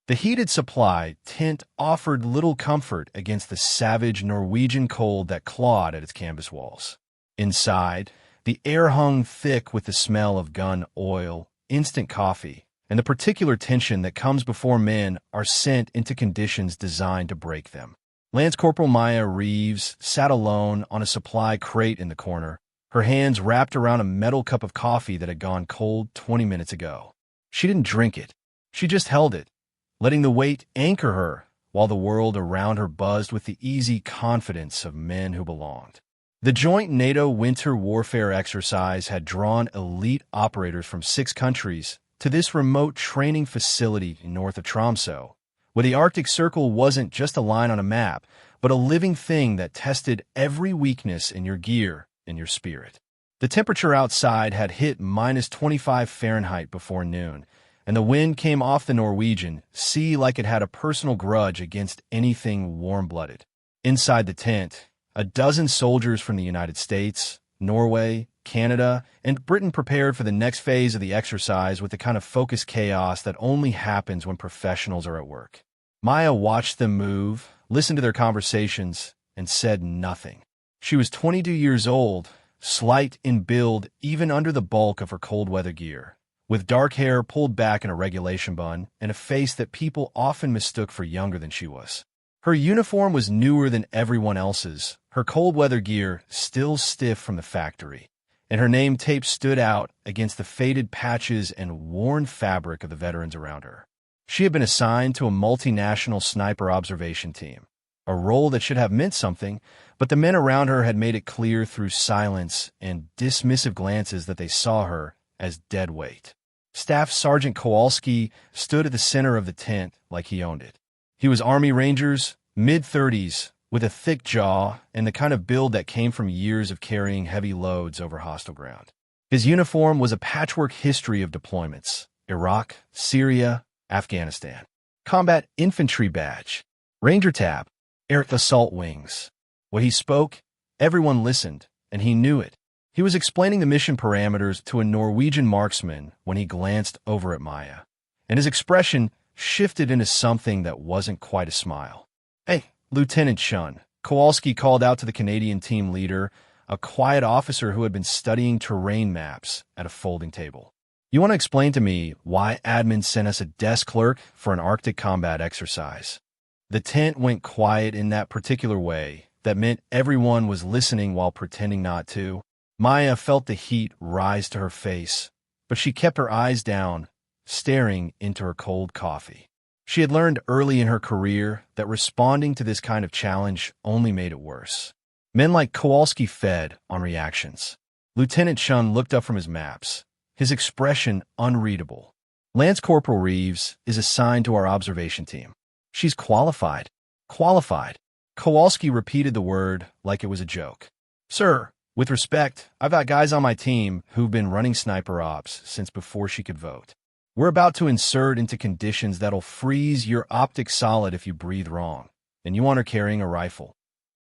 The heated supply tent offered little comfort against the savage Norwegian cold that clawed at its canvas walls. Inside, the air hung thick with the smell of gun oil, instant coffee, and the particular tension that comes before men are sent into conditions designed to break them. Lance Corporal Maya Reeves sat alone on a supply crate in the corner, her hands wrapped around a metal cup of coffee that had gone cold 20 minutes ago. She didn't drink it. She just held it, letting the weight anchor her while the world around her buzzed with the easy confidence of men who belonged. The joint NATO winter warfare exercise had drawn elite operators from 6 countries to this remote training facility north of Tromsø, where the Arctic Circle wasn't just a line on a map, but a living thing that tested every weakness in your gear and your spirit. The temperature outside had hit minus 25 Fahrenheit before noon, and the wind came off the Norwegian sea like it had a personal grudge against anything warm-blooded. Inside the tent, a dozen soldiers from the United States, Norway, Canada, and Britain prepared for the next phase of the exercise with the kind of focused chaos that only happens when professionals are at work. Maya watched them move, listened to their conversations, and said nothing. She was 22 years old, slight in build even under the bulk of her cold-weather gear, with dark hair pulled back in a regulation bun and a face that people often mistook for younger than she was. Her uniform was newer than everyone else's, her cold-weather gear still stiff from the factory, and her name tape stood out against the faded patches and worn fabric of the veterans around her. She had been assigned to a multinational sniper observation team, a role that should have meant something, but the men around her had made it clear through silence and dismissive glances that they saw her as dead weight. Staff Sergeant Kowalski stood at the center of the tent like he owned it. He was Army Rangers, mid-30s, with a thick jaw and the kind of build that came from years of carrying heavy loads over hostile ground. His uniform was a patchwork history of deployments: Iraq, Syria, Afghanistan. Combat Infantry Badge, Ranger Tab, Air Assault Wings. When he spoke, everyone listened, and he knew it. He was explaining the mission parameters to a Norwegian marksman when he glanced over at Maya, and his expression shifted into something that wasn't quite a smile. "Hey, Lieutenant Shun," Kowalski called out to the Canadian team leader, a quiet officer who had been studying terrain maps at a folding table. "You want to explain to me why admin sent us a desk clerk for an Arctic combat exercise?" The tent went quiet in that particular way that meant everyone was listening while pretending not to. Maya felt the heat rise to her face, but she kept her eyes down, staring into her cold coffee. She had learned early in her career that responding to this kind of challenge only made it worse. Men like Kowalski fed on reactions. Lieutenant Shun looked up from his maps, his expression unreadable. "Lance Corporal Reeves is assigned to our observation team. She's qualified." Qualified. Kowalski repeated the word like it was a joke. "Sir, with respect, I've got guys on my team who've been running sniper ops since before she could vote. We're about to insert into conditions that'll freeze your optic solid if you breathe wrong, and you want her carrying a rifle."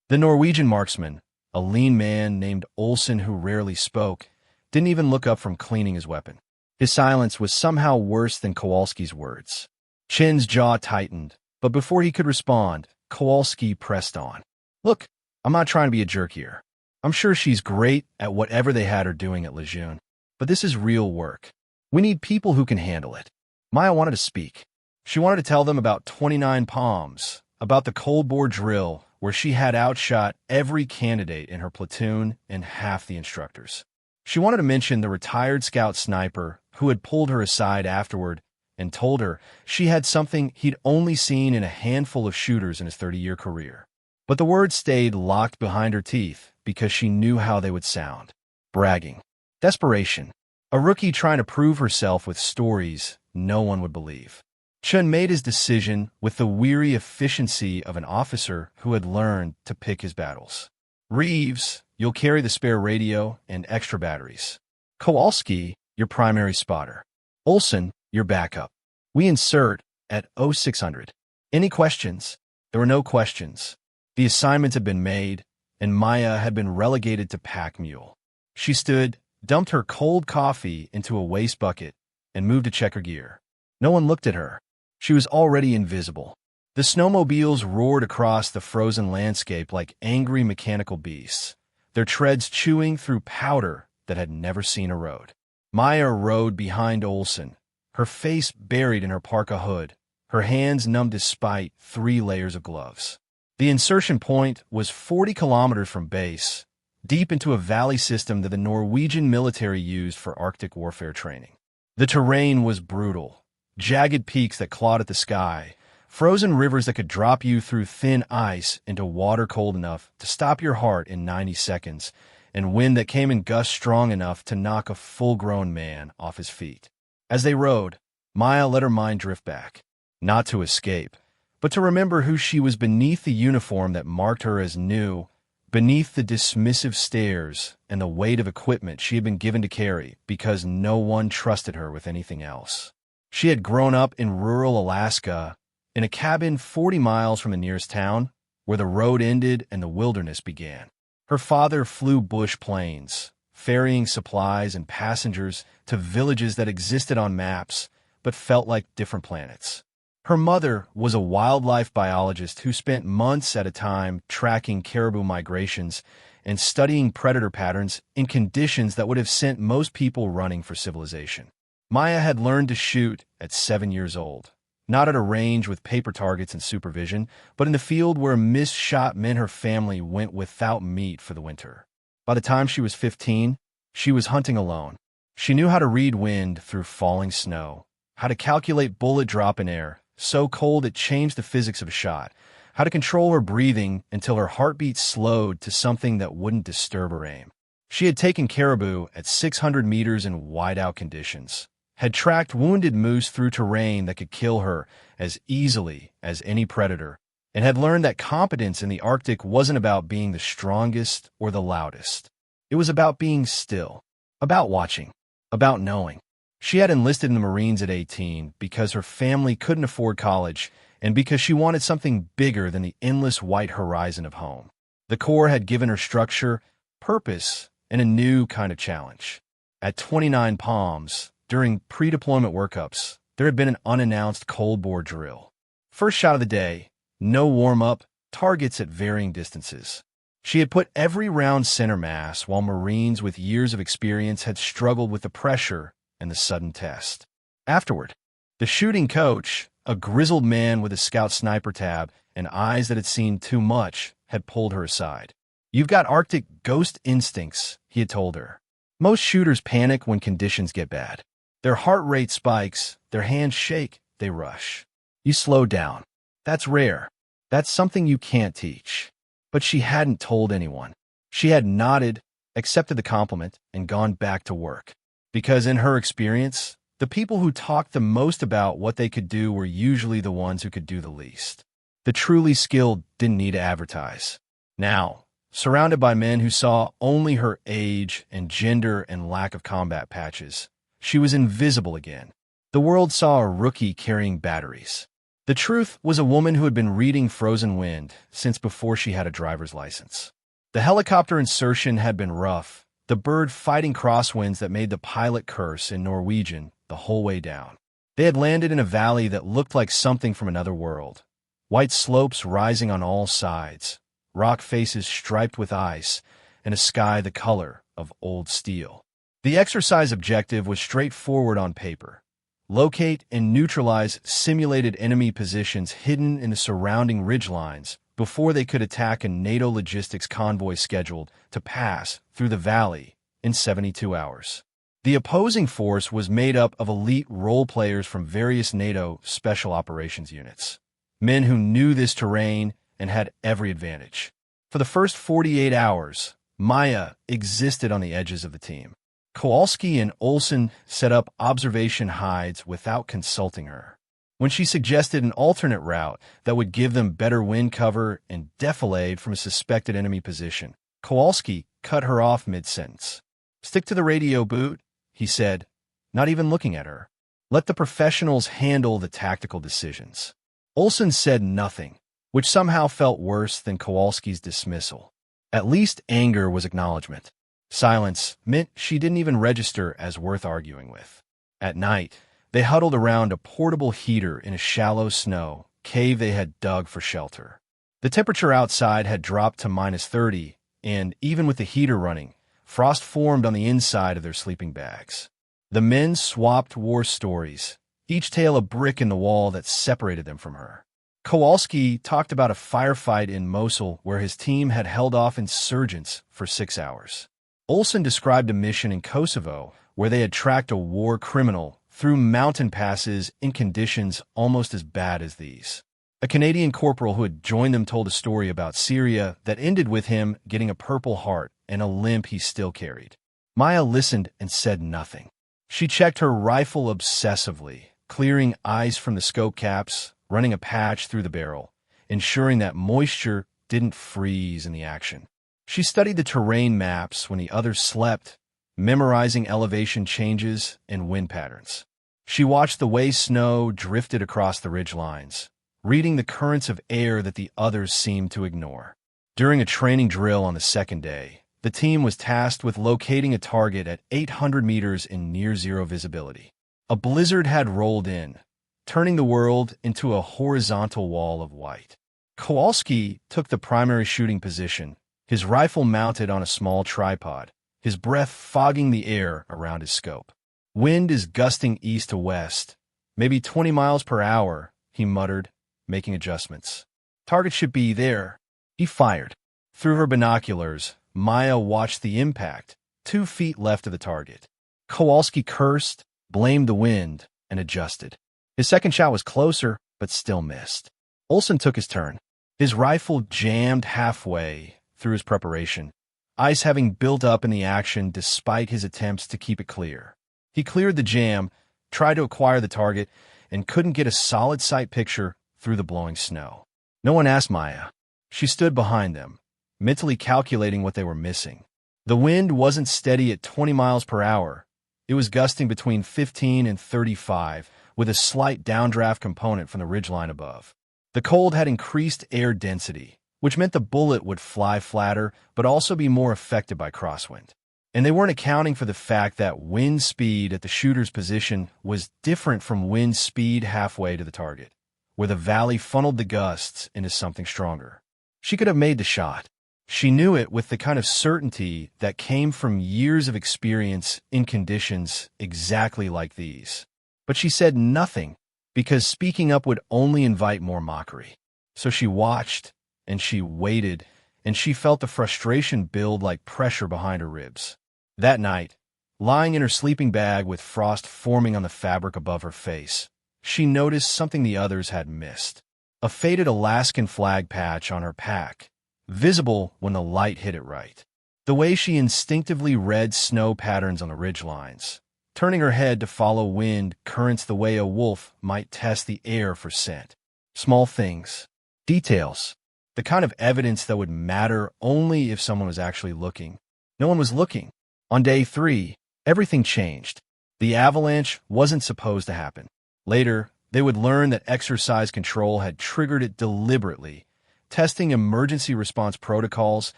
The Norwegian marksman, a lean man named Olsen who rarely spoke, didn't even look up from cleaning his weapon. His silence was somehow worse than Kowalski's words. Chin's jaw tightened, but before he could respond, Kowalski pressed on. "Look, I'm not trying to be a jerk here. I'm sure she's great at whatever they had her doing at Lejeune, but this is real work. We need people who can handle it." Maya wanted to speak. She wanted to tell them about 29 Palms, about the Cold Bore drill where she had outshot every candidate in her platoon and half the instructors. She wanted to mention the retired scout sniper who had pulled her aside afterward and told her she had something he'd only seen in a handful of shooters in his 30-year career. But the words stayed locked behind her teeth because she knew how they would sound. Bragging. Desperation. A rookie trying to prove herself with stories no one would believe. Chun made his decision with the weary efficiency of an officer who had learned to pick his battles. "Reeves, you'll carry the spare radio and extra batteries. Kowalski, your primary spotter. Olsen, your backup. We insert at 0600. Any questions?" There were no questions. The assignment had been made, and Maya had been relegated to pack mule. She stood, dumped her cold coffee into a waste bucket, and moved to check her gear. No one looked at her. She was already invisible. The snowmobiles roared across the frozen landscape like angry mechanical beasts, their treads chewing through powder that had never seen a road. Maya rode behind Olsen, her face buried in her parka hood, her hands numb despite 3 layers of gloves. The insertion point was 40 kilometers from base, deep into a valley system that the Norwegian military used for Arctic warfare training. The terrain was brutal. Jagged peaks that clawed at the sky, frozen rivers that could drop you through thin ice into water cold enough to stop your heart in 90 seconds, and wind that came in gusts strong enough to knock a full-grown man off his feet. As they rode, Maya let her mind drift back, not to escape, but to remember who she was beneath the uniform that marked her as new, beneath the dismissive stares and the weight of equipment she had been given to carry because no one trusted her with anything else. She had grown up in rural Alaska, in a cabin 40 miles from the nearest town, where the road ended and the wilderness began. Her father flew bush planes, ferrying supplies and passengers to villages that existed on maps but felt like different planets. Her mother was a wildlife biologist who spent months at a time tracking caribou migrations and studying predator patterns in conditions that would have sent most people running for civilization. Maya had learned to shoot at 7 years old, not at a range with paper targets and supervision, but in the field where a missed shot meant her family went without meat for the winter. By the time she was 15, she was hunting alone. She knew how to read wind through falling snow, how to calculate bullet drop in air, so cold it changed the physics of a shot, how to control her breathing until her heartbeat slowed to something that wouldn't disturb her aim. She had taken caribou at 600 meters in whiteout conditions, had tracked wounded moose through terrain that could kill her as easily as any predator, and had learned that competence in the Arctic wasn't about being the strongest or the loudest. It was about being still, about watching, about knowing. She had enlisted in the Marines at 18 because her family couldn't afford college and because she wanted something bigger than the endless white horizon of home. The Corps had given her structure, purpose, and a new kind of challenge. At 29 Palms, during pre-deployment workups, there had been an unannounced cold bore drill. First shot of the day, no warm-up, targets at varying distances. She had put every round center mass while Marines with years of experience had struggled with the pressure and the sudden test. Afterward, the shooting coach, a grizzled man with a scout sniper tab and eyes that had seen too much, had pulled her aside. "You've got Arctic ghost instincts," he had told her. "Most shooters panic when conditions get bad. Their heart rate spikes, their hands shake, they rush. You slow down. That's rare. That's something you can't teach." But she hadn't told anyone. She had nodded, accepted the compliment, and gone back to work. Because in her experience, the people who talked the most about what they could do were usually the ones who could do the least. The truly skilled didn't need to advertise. Now, surrounded by men who saw only her age and gender and lack of combat patches, she was invisible again. The world saw a rookie carrying batteries. The truth was a woman who had been reading Frozen Wind since before she had a driver's license. The helicopter insertion had been rough, the bird fighting crosswinds that made the pilot curse in Norwegian the whole way down. They had landed in a valley that looked like something from another world. White slopes rising on all sides, rock faces striped with ice, and a sky the color of old steel. The exercise objective was straightforward on paper. Locate and neutralize simulated enemy positions hidden in the surrounding ridgelines before they could attack a NATO logistics convoy scheduled to pass through the valley in 72 hours. The opposing force was made up of elite role players from various NATO special operations units, men who knew this terrain and had every advantage. For the first 48 hours, Maya existed on the edges of the team. Kowalski and Olsen set up observation hides without consulting her. When she suggested an alternate route that would give them better wind cover and defilade from a suspected enemy position, Kowalski cut her off mid-sentence. "Stick to the radio, Boot," he said, not even looking at her. "Let the professionals handle the tactical decisions." Olsen said nothing, which somehow felt worse than Kowalski's dismissal. At least anger was acknowledgement. Silence meant she didn't even register as worth arguing with. At night, They huddled around a portable heater in a shallow snow cave they had dug for shelter. The temperature outside had dropped to -30, and even with the heater running, frost formed on the inside of their sleeping bags. The men swapped war stories, each tale a brick in the wall that separated them from her. Kowalski talked about a firefight in Mosul where his team had held off insurgents for 6 hours. Olsen described a mission in Kosovo where they had tracked a war criminal through mountain passes in conditions almost as bad as these. A Canadian corporal who had joined them told a story about Syria that ended with him getting a Purple Heart and a limp he still carried. Maya listened and said nothing. She checked her rifle obsessively, clearing ice from the scope caps, running a patch through the barrel, ensuring that moisture didn't freeze in the action. She studied the terrain maps when the others slept, memorizing elevation changes and wind patterns. She watched the way snow drifted across the ridge lines, reading the currents of air that the others seemed to ignore. During a training drill on the second day, the team was tasked with locating a target at 800 meters in near-zero visibility. A blizzard had rolled in, turning the world into a horizontal wall of white. Kowalski took the primary shooting position, his rifle mounted on a small tripod, his breath fogging the air around his scope. "Wind is gusting east to west, maybe 20 miles per hour, he muttered, making adjustments. "Target should be there." He fired. Through her binoculars, Maya watched the impact, 2 feet left of the target. Kowalski cursed, blamed the wind, and adjusted. His second shot was closer, but still missed. Olsen took his turn. His rifle jammed halfway through his preparation, ice having built up in the action despite his attempts to keep it clear. He cleared the jam, tried to acquire the target, and couldn't get a solid sight picture through the blowing snow. No one asked Maya. She stood behind them, mentally calculating what they were missing. The wind wasn't steady at 20 miles per hour. It was gusting between 15 and 35, with a slight downdraft component from the ridgeline above. The cold had increased air density, which meant the bullet would fly flatter but also be more affected by crosswind. And they weren't accounting for the fact that wind speed at the shooter's position was different from wind speed halfway to the target, where the valley funneled the gusts into something stronger. She could have made the shot. She knew it with the kind of certainty that came from years of experience in conditions exactly like these. But she said nothing, because speaking up would only invite more mockery. So she watched, and she waited, and she felt the frustration build like pressure behind her ribs. That night, lying in her sleeping bag with frost forming on the fabric above her face, she noticed something the others had missed. A faded Alaskan flag patch on her pack, visible when the light hit it right. The way she instinctively read snow patterns on the ridgelines, turning her head to follow wind currents the way a wolf might test the air for scent. Small things, details, the kind of evidence that would matter only if someone was actually looking. No one was looking. On day 3, everything changed. The avalanche wasn't supposed to happen. Later, they would learn that exercise control had triggered it deliberately, testing emergency response protocols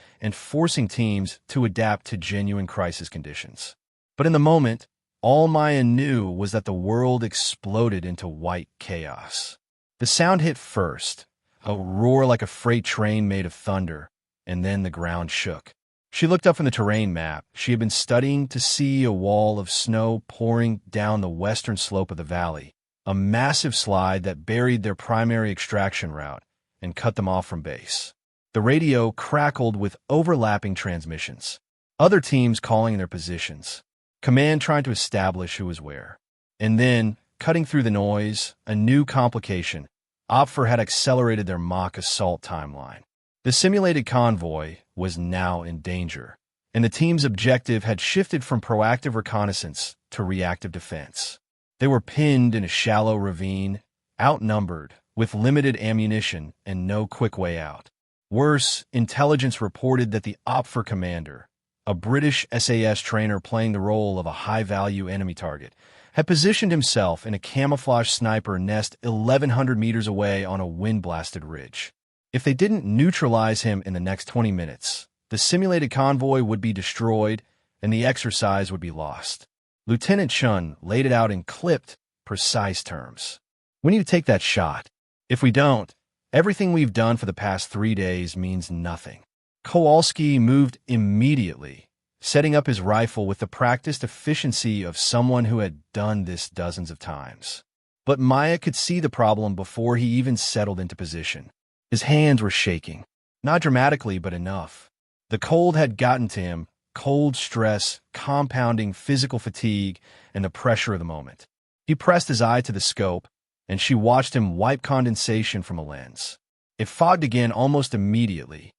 and forcing teams to adapt to genuine crisis conditions. But in the moment, all Maya knew was that the world exploded into white chaos. The sound hit first, a roar like a freight train made of thunder, and then the ground shook. She looked up from the terrain map she had been studying to see a wall of snow pouring down the western slope of the valley, a massive slide that buried their primary extraction route and cut them off from base. The radio crackled with overlapping transmissions, other teams calling in their positions, command trying to establish who was where. And then, cutting through the noise, a new complication. OPFOR had accelerated their mock assault timeline. The simulated convoy was now in danger, and the team's objective had shifted from proactive reconnaissance to reactive defense. They were pinned in a shallow ravine, outnumbered, with limited ammunition and no quick way out. Worse, intelligence reported that the OPFOR commander, a British SAS trainer playing the role of a high-value enemy target, had positioned himself in a camouflage sniper nest 1,100 meters away on a wind-blasted ridge. If they didn't neutralize him in the next 20 minutes, the simulated convoy would be destroyed and the exercise would be lost. Lieutenant Chun laid it out in clipped, precise terms. We need to take that shot. If we don't, everything we've done for the past 3 days means nothing. Kowalski moved immediately, setting up his rifle with the practiced efficiency of someone who had done this dozens of times. But Maya could see the problem before he even settled into position. His hands were shaking, not dramatically, but enough. The cold had gotten to him, cold stress, compounding physical fatigue, and the pressure of the moment. He pressed his eye to the scope, and she watched him wipe condensation from a lens. It fogged again almost immediately.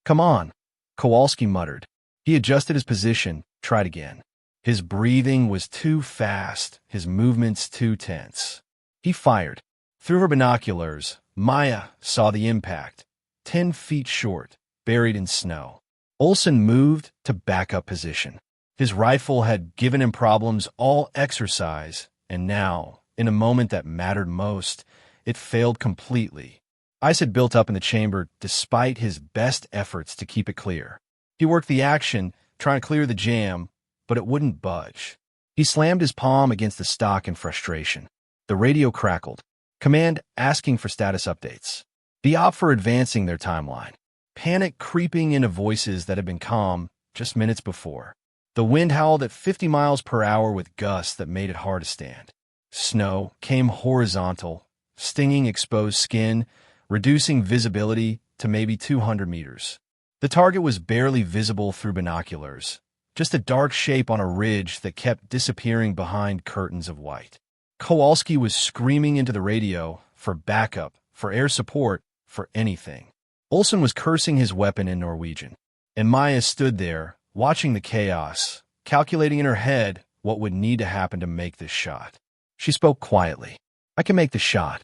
"Come on," Kowalski muttered. He adjusted his position, tried again. His breathing was too fast, his movements too tense. He fired. Through her binoculars, Maya saw the impact, 10 feet short, buried in snow. Olsen moved to backup position. His rifle had given him problems all exercise, and now, in a moment that mattered most, it failed completely. Ice had built up in the chamber despite his best efforts to keep it clear. He worked the action, trying to clear the jam, but it wouldn't budge. He slammed his palm against the stock in frustration. The radio crackled. Command asking for status updates. The op for advancing their timeline. Panic creeping into voices that had been calm just minutes before. The wind howled at 50 miles per hour with gusts that made it hard to stand. Snow came horizontal, stinging exposed skin, reducing visibility to maybe 200 meters. The target was barely visible through binoculars, just a dark shape on a ridge that kept disappearing behind curtains of white. Kowalski was screaming into the radio for backup, for air support, for anything. Olsen was cursing his weapon in Norwegian, and Maya stood there, watching the chaos, calculating in her head what would need to happen to make this shot. She spoke quietly. "I can make the shot."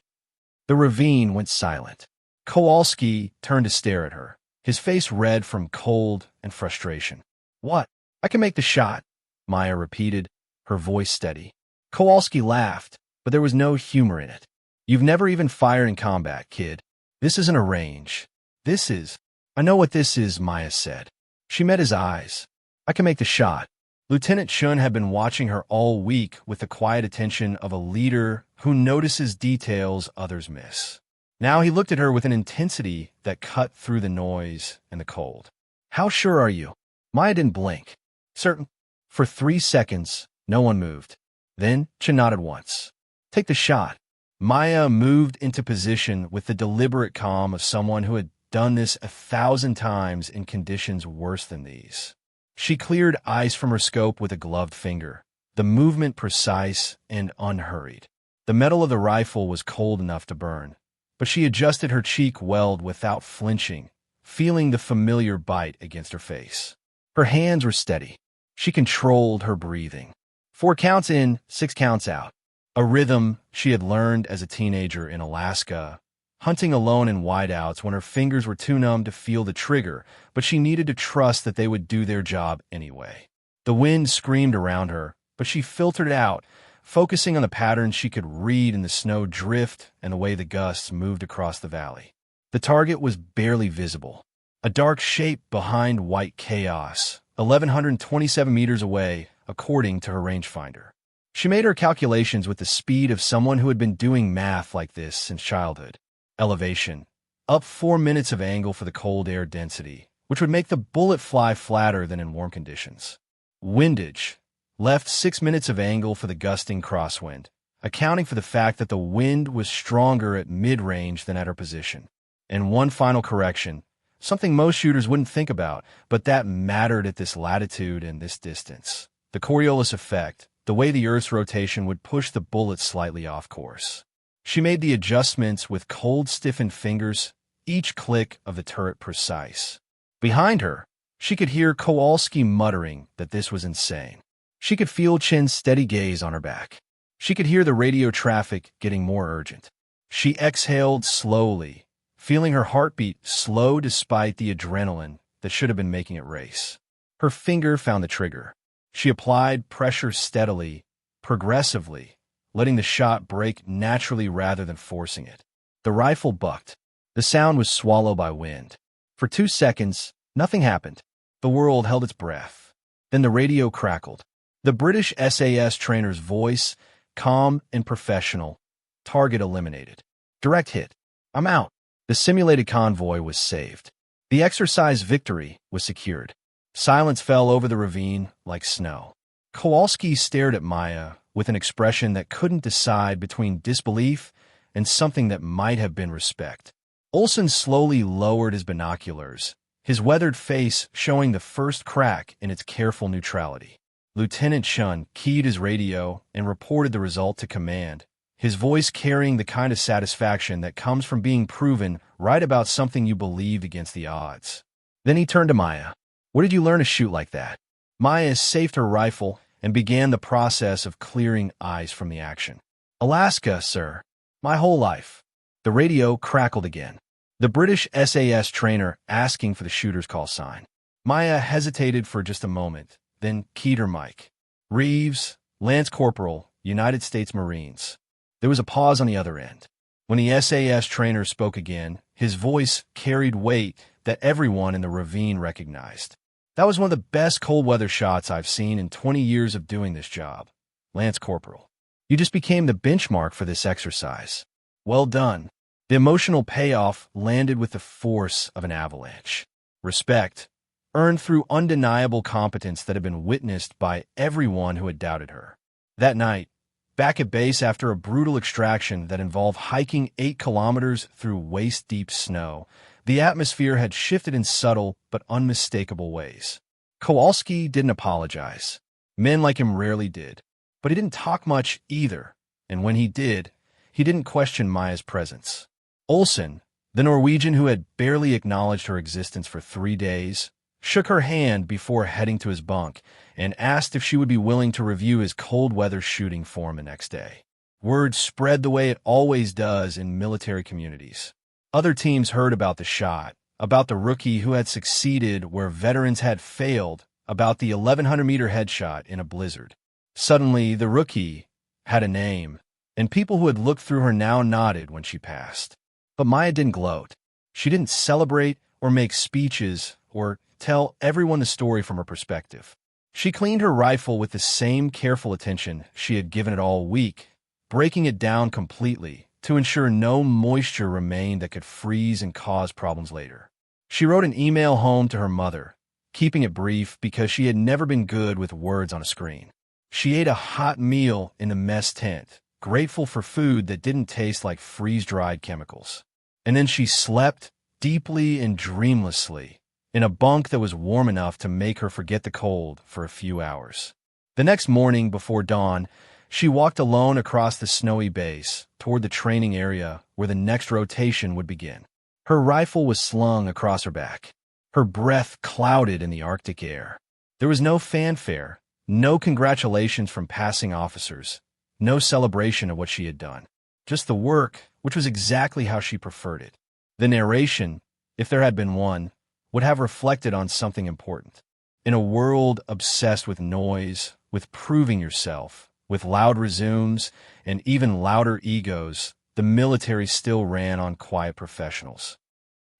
The ravine went silent. Kowalski turned to stare at her, his face red from cold and frustration. "What? I can make the shot," Maya repeated, her voice steady. Kowalski laughed, but there was no humor in it. "You've never even fired in combat, kid. This isn't a range. This is—" "I know what this is," Maya said. She met his eyes. "I can make the shot." Lieutenant Chun had been watching her all week with the quiet attention of a leader who notices details others miss. Now he looked at her with an intensity that cut through the noise and the cold. "How sure are you?" Maya didn't blink. "Certain." For 3 seconds, no one moved. Then Chun nodded once. "Take the shot." Maya moved into position with the deliberate calm of someone who had done this 1,000 times in conditions worse than these. She cleared ice from her scope with a gloved finger, the movement precise and unhurried. The metal of the rifle was cold enough to burn, but she adjusted her cheek weld without flinching, feeling the familiar bite against her face. Her hands were steady. She controlled her breathing. 4 counts in, 6 counts out. A rhythm she had learned as a teenager in Alaska, hunting alone in whiteouts when her fingers were too numb to feel the trigger, but she needed to trust that they would do their job anyway. The wind screamed around her, but she filtered it out, focusing on the patterns she could read in the snow drift and the way the gusts moved across the valley. The target was barely visible, a dark shape behind white chaos, 1,127 meters away, according to her rangefinder. She made her calculations with the speed of someone who had been doing math like this since childhood. Elevation, up 4 minutes of angle for the cold air density, which would make the bullet fly flatter than in warm conditions. Windage, left 6 minutes of angle for the gusting crosswind, accounting for the fact that the wind was stronger at mid-range than at her position. And one final correction, something most shooters wouldn't think about, but that mattered at this latitude and this distance. The Coriolis effect, the way the Earth's rotation would push the bullet slightly off course. She made the adjustments with cold, stiffened fingers, each click of the turret precise. Behind her, she could hear Kowalski muttering that this was insane. She could feel Chin's steady gaze on her back. She could hear the radio traffic getting more urgent. She exhaled slowly, feeling her heartbeat slow despite the adrenaline that should have been making it race. Her finger found the trigger. She applied pressure steadily, progressively, letting the shot break naturally rather than forcing it. The rifle bucked. The sound was swallowed by wind. For 2 seconds, nothing happened. The world held its breath. Then the radio crackled. The British SAS trainer's voice, calm and professional. Target eliminated. Direct hit. I'm out. The simulated convoy was saved. The exercise victory was secured. Silence fell over the ravine like snow. Kowalski stared at Maya with an expression that couldn't decide between disbelief and something that might have been respect. Olsen slowly lowered his binoculars, his weathered face showing the first crack in its careful neutrality. Lieutenant Shun keyed his radio and reported the result to command, his voice carrying the kind of satisfaction that comes from being proven right about something you believed against the odds. Then he turned to Maya. Where did you learn to shoot like that? Maya safed her rifle and began the process of clearing eyes from the action. Alaska, sir. My whole life. The radio crackled again. The British SAS trainer asking for the shooter's call sign. Maya hesitated for just a moment, then keyed her mic. Reeves, Lance Corporal, United States Marines. There was a pause on the other end. When the SAS trainer spoke again, his voice carried weight that everyone in the ravine recognized. That was one of the best cold weather shots I've seen in 20 years of doing this job. Lance Corporal. You just became the benchmark for this exercise. Well done. The emotional payoff landed with the force of an avalanche. Respect, earned through undeniable competence that had been witnessed by everyone who had doubted her. That night, back at base after a brutal extraction that involved hiking 8 kilometers through waist-deep snow, the atmosphere had shifted in subtle but unmistakable ways. Kowalski didn't apologize. Men like him rarely did. But he didn't talk much either, and when he didn't question Maya's presence. Olsen, the Norwegian who had barely acknowledged her existence for 3 days, shook her hand before heading to his bunk and asked if she would be willing to review his cold weather shooting form the next day. Word spread the way it always does in military communities. Other teams heard about the shot, about the rookie who had succeeded where veterans had failed, about the 1,100-meter headshot in a blizzard. Suddenly, the rookie had a name, and people who had looked through her now nodded when she passed. But Maya didn't gloat. She didn't celebrate or make speeches or tell everyone the story from her perspective. She cleaned her rifle with the same careful attention she had given it all week, breaking it down completely to ensure no moisture remained that could freeze and cause problems later. She wrote an email home to her mother, keeping it brief because she had never been good with words on a screen. She ate a hot meal in the mess tent, grateful for food that didn't taste like freeze-dried chemicals. And then she slept deeply and dreamlessly in a bunk that was warm enough to make her forget the cold for a few hours. The next morning before dawn, she walked alone across the snowy base toward the training area where the next rotation would begin. Her rifle was slung across her back, her breath clouded in the Arctic air. There was no fanfare, no congratulations from passing officers, no celebration of what she had done. Just the work, which was exactly how she preferred it. The narration, if there had been one, would have reflected on something important. In a world obsessed with noise, with proving yourself, with loud resumes, and even louder egos, the military still ran on quiet professionals.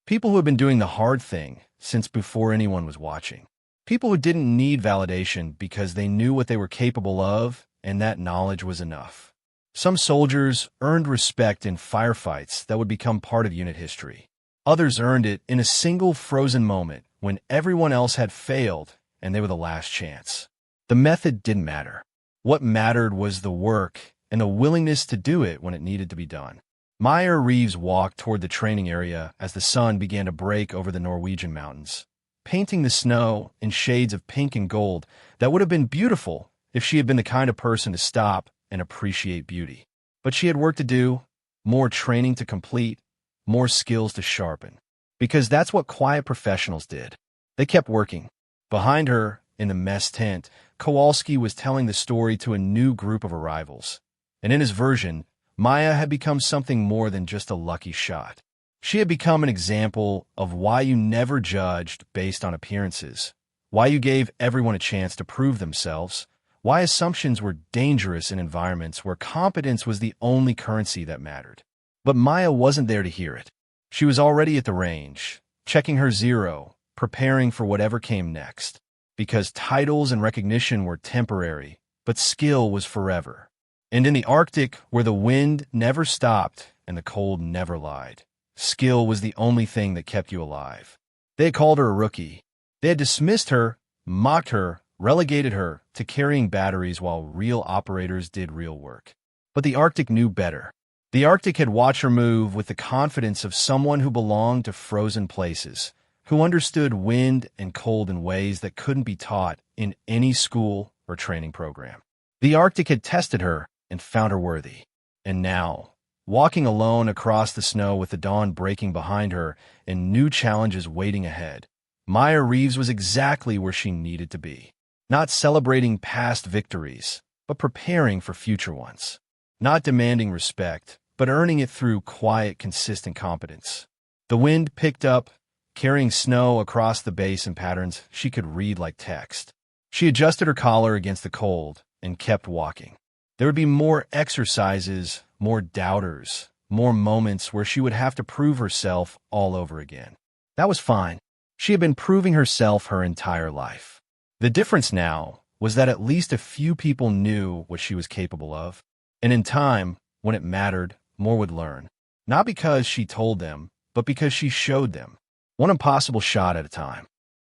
People who had been doing the hard thing since before anyone was watching. People who didn't need validation because they knew what they were capable of, and that knowledge was enough. Some soldiers earned respect in firefights that would become part of unit history. Others earned it in a single frozen moment when everyone else had failed and they were the last chance. The method didn't matter. What mattered was the work and the willingness to do it when it needed to be done. Maya Reeves walked toward the training area as the sun began to break over the Norwegian mountains, painting the snow in shades of pink and gold that would have been beautiful if she had been the kind of person to stop and appreciate beauty. But she had work to do, more training to complete, more skills to sharpen. Because that's what quiet professionals did. They kept working. Behind her, in the mess tent, Kowalski was telling the story to a new group of arrivals. And in his version, Maya had become something more than just a lucky shot. She had become an example of why you never judged based on appearances, why you gave everyone a chance to prove themselves, why assumptions were dangerous in environments where competence was the only currency that mattered. But Maya wasn't there to hear it. She was already at the range, checking her zero, preparing for whatever came next. Because titles and recognition were temporary, but skill was forever. And in the Arctic, where the wind never stopped and the cold never lied, skill was the only thing that kept you alive. They had called her a rookie. They had dismissed her, mocked her, relegated her to carrying batteries while real operators did real work. But the Arctic knew better. The Arctic had watched her move with the confidence of someone who belonged to frozen places, who understood wind and cold in ways that couldn't be taught in any school or training program. The Arctic had tested her and found her worthy. And now, walking alone across the snow with the dawn breaking behind her and new challenges waiting ahead, Maya Reeves was exactly where she needed to be. Not celebrating past victories, but preparing for future ones. Not demanding respect, but earning it through quiet, consistent competence. The wind picked up, carrying snow across the base in patterns she could read like text. She adjusted her collar against the cold and kept walking. There would be more exercises, more doubters, more moments where she would have to prove herself all over again. That was fine. She had been proving herself her entire life. The difference now was that at least a few people knew what she was capable of, and in time, when it mattered, more would learn. Not because she told them, but because she showed them. One impossible shot at a time.